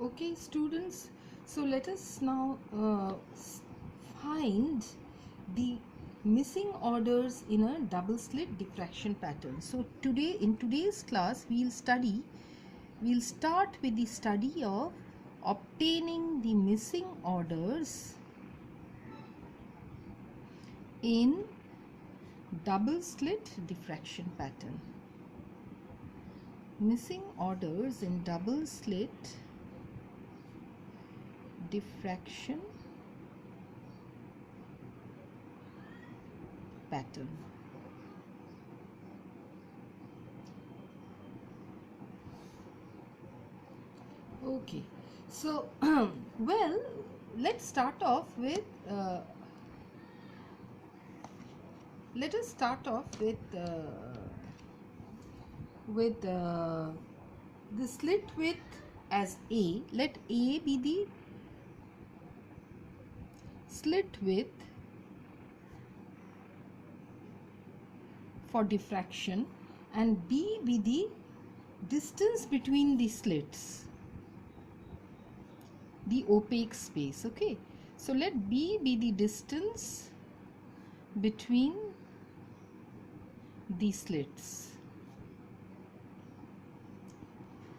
Okay, students, so let us now find the missing orders in a double slit diffraction pattern. So today, in today's class, we'll start with the study of obtaining the missing orders in double slit diffraction pattern. Missing orders in double slit diffraction pattern. Okay, so well, let's start off with let us start off with the slit width as A. Let A be the slit width for diffraction and B be the distance between the slits, the opaque space. Okay, so let B be the distance between the slits.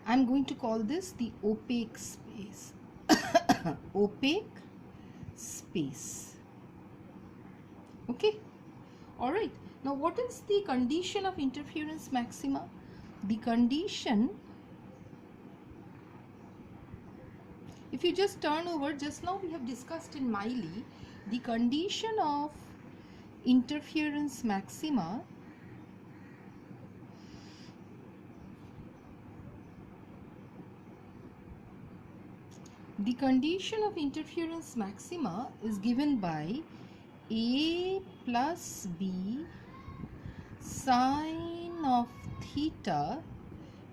I'm going to call this the opaque space. Opaque space. Okay, all right. Now what is the condition of interference maxima? The condition, if you just turn over, just now we have discussed in Miley, the condition of interference maxima is given by A plus B sine of theta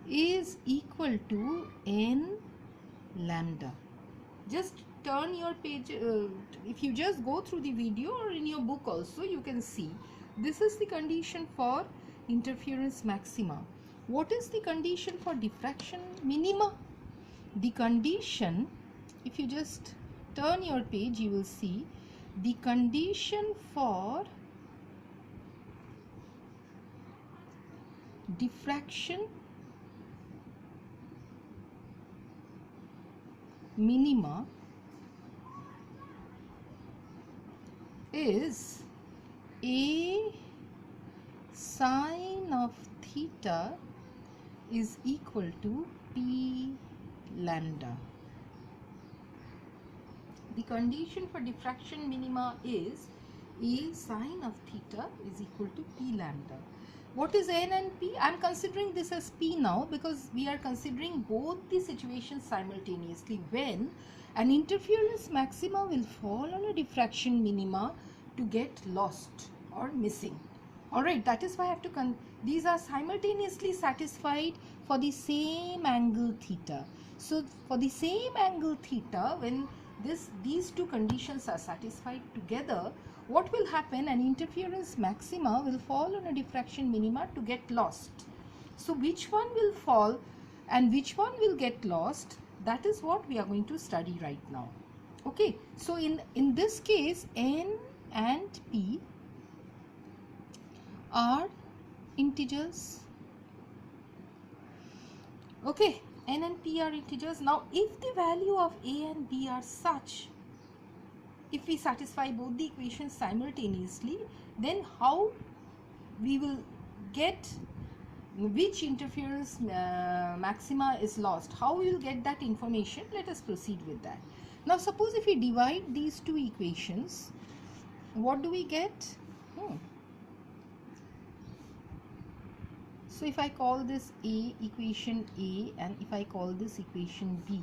is equal to n lambda. Just turn your page, if you just go through the video or in your book also, you can see this is the condition for interference maxima. What is the condition for diffraction minima? The condition, if you just turn your page, you will see the condition for diffraction minima is A sine of theta is equal to P lambda. The condition for diffraction minima is A sine of theta is equal to P lambda. What is N and P? I am considering this as P now because we are considering both the situations simultaneously when an interference maxima will fall on a diffraction minima to get lost or missing. Alright, that is why I have to these are simultaneously satisfied for the same angle theta. So for the same angle theta, when these two conditions are satisfied together, what will happen? An interference maxima will fall on a diffraction minima to get lost. So which one will fall and which one will get lost? That is what we are going to study right now. Okay, so in this case, N and P are integers. Okay, N and P are integers. Now if the value of A and B are such, if we satisfy both the equations simultaneously, then how we will get which interference maxima is lost? How we will get that information? Let us proceed with that. Now suppose if we divide these two equations, what do we get? So if I call this A, equation A, and if I call this equation B,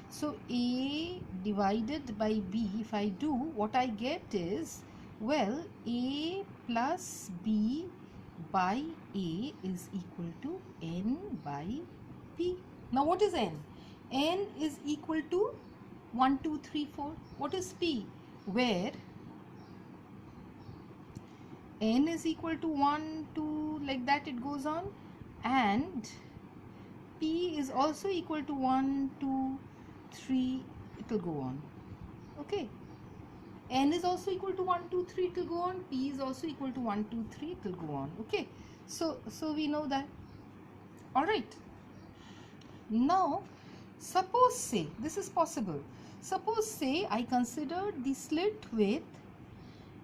so A divided by B, if I do, what I get is, well, A plus B by A is equal to N by P. Now what is N? N is equal to 1, 2, 3, 4. What is P? Where N is equal to 1, 2, like that it goes on, and P is also equal to 1, 2, 3, it will go on. Okay, n is also equal to 1, 2, 3, it will go on. P is also equal to 1, 2, 3, it will go on. Okay, so we know that. All right. Now, suppose say, this is possible. Suppose say I considered the slit width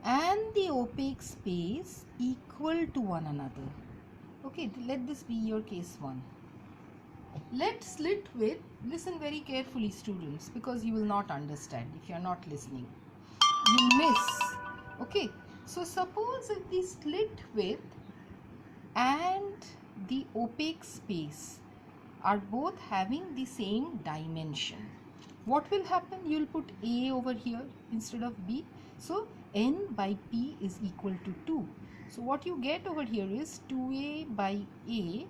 and the opaque space equal to one another. Okay, let this be your case 1. Let slit width, listen very carefully students, because you will not understand if you are not listening. You miss. Okay, so suppose if the slit width and the opaque space are both having the same dimension, what will happen? You will put A over here instead of B. So n by P is equal to 2. So what you get over here is 2A by A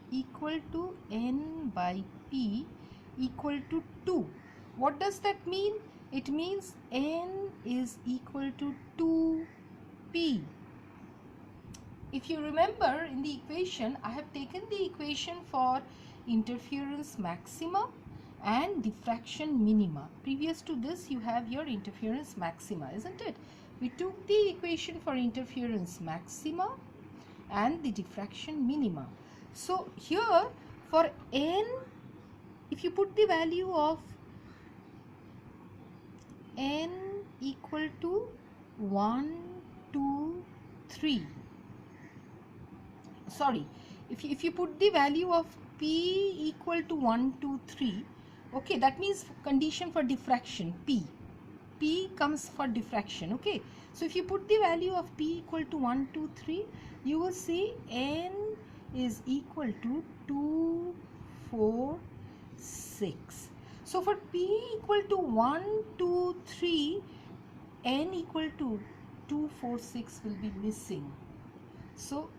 equal to n by P equal to 2. What does that mean? It means n is equal to 2P. If you remember in the equation, I have taken the equation for interference maxima and diffraction minima. Previous to this, you have your interference maxima, isn't it? We took the equation for interference maxima and the diffraction minima. So here for n, if you put the value of n equal to 1, 2, 3. Sorry, if you put the value of P equal to 1, 2, 3, okay, that means condition for diffraction, P comes for diffraction. Okay, so if you put the value of P equal to 1, 2, 3, you will see n is equal to 2, 4, 6. So for P equal to 1, 2, 3, n equal to 2, 4, 6 will be missing. So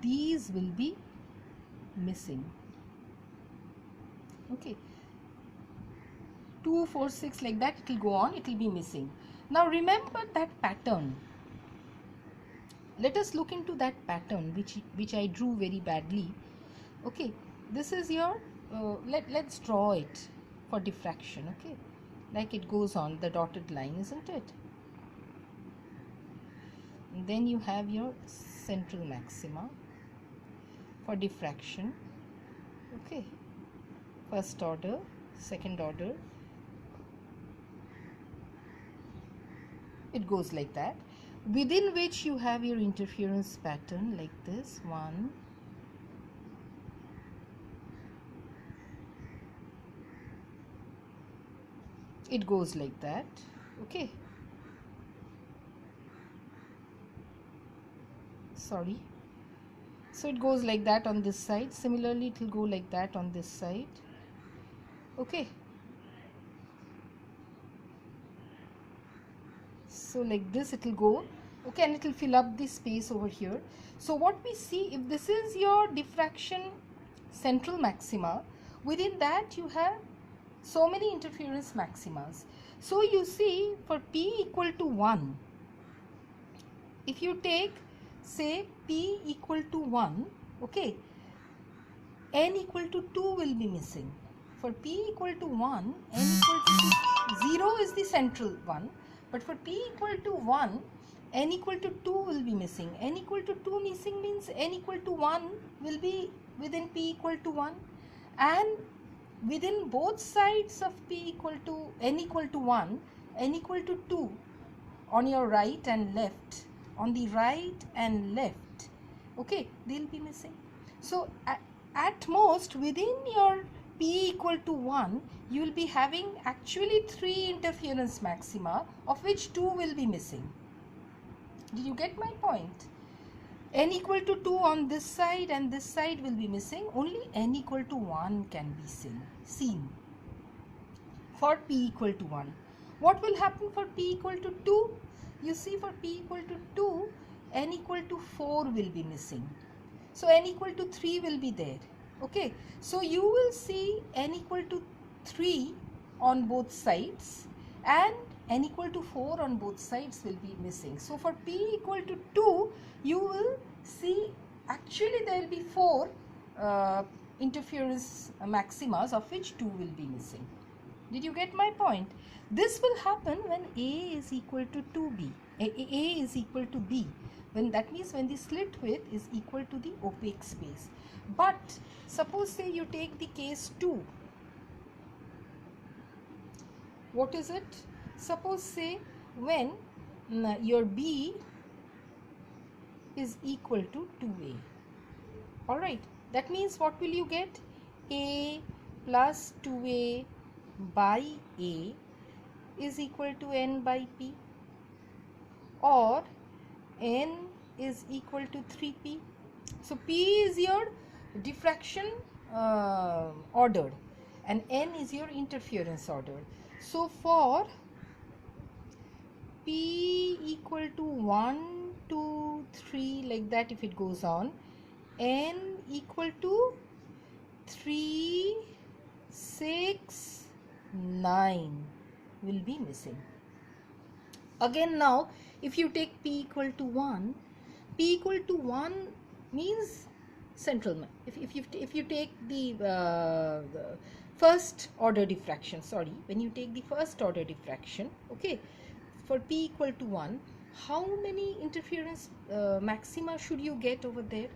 these will be missing. Okay, 2, 4, 6 like that, it will go on, it will be missing. Now remember that pattern. Let us look into that pattern which I drew very badly. Okay, this is your let's draw it for diffraction. Okay, like it goes on the dotted line, isn't it? And then you have your central maxima for diffraction. Okay, first order, second order, it goes like that, within which you have your interference pattern like this. 1, it goes like that. Okay, sorry, so it goes like that on this side. Similarly, it will go like that on this side. Okay, so like this it will go. Okay, and it will fill up the space over here. So what we see, if this is your diffraction central maxima, within that you have so many interference maximas. So you see for P equal to 1, if you take say P equal to 1, okay, n equal to 2 will be missing. For P equal to 1, n equal to 2, 0 is the central one, but for P equal to 1, n equal to 2 will be missing. N equal to 2 missing means n equal to 1 will be within P equal to 1, and within both sides of P equal to n equal to 1, n equal to 2 on your right and left, on the right and left, okay, they'll be missing. So at most within your P equal to 1, you will be having actually 3 interference maxima, of which 2 will be missing. Did you get my point? N equal to 2 on this side and this side will be missing. Only n equal to 1 can be seen for P equal to 1. What will happen for P equal to 2? You see, for P equal to 2, n equal to 4 will be missing. So n equal to 3 will be there. Okay, so you will see n equal to 3 on both sides and n equal to 4 on both sides will be missing. So for P equal to 2, you will see actually there will be 4 interference maximas, of which 2 will be missing. Did you get my point? This will happen when A is equal to 2B. A is equal to B. That means when the slit width is equal to the opaque space. But suppose say you take the case 2. What is it? Suppose say when your B is equal to 2A. Alright, that means what will you get? A plus 2A by A is equal to N by P, or N is equal to 3P. So P is your diffraction ordered and N is your interference ordered. So for P equal to 1, 2, 3 like that, if it goes on, N equal to 3, 6, 9 will be missing. Again now, if you take P equal to 1, P equal to 1 means central. If you take the first order diffraction, when you take the first order diffraction, okay, for P equal to 1, how many interference maxima should you get over there?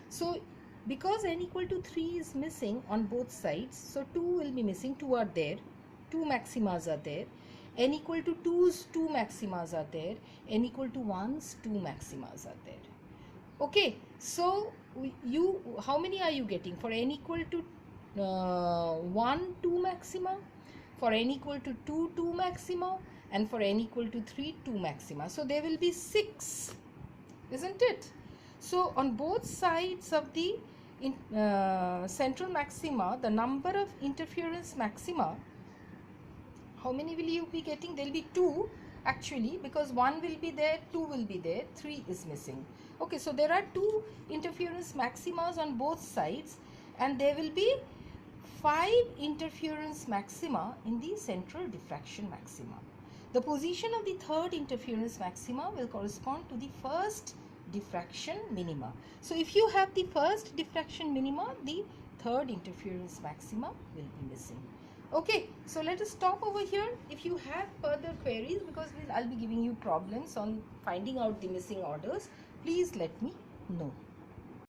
So because N equal to 3 is missing on both sides, so 2 will be missing. 2 are there, 2 maximas are there. N equal to 2's 2 maximas are there. N equal to 1's 2 maximas are there. Okay, so how many are you getting? For N equal to 1, 2 maxima, for N equal to 2, 2 maxima, and for N equal to 3, 2 maxima. So there will be 6, isn't it? So on both sides of the central maxima, the number of interference maxima, how many will you be getting? There will be 2 actually, because 1 will be there, 2 will be there, 3 is missing. Okay, so there are 2 interference maximas on both sides, and there will be 5 interference maxima in the central diffraction maxima. The position of the third interference maxima will correspond to the first diffraction minima. So if you have the first diffraction minima, the third interference maxima will be missing. Okay, so let us stop over here. If you have further queries, because I'll be giving you problems on finding out the missing orders, please let me know.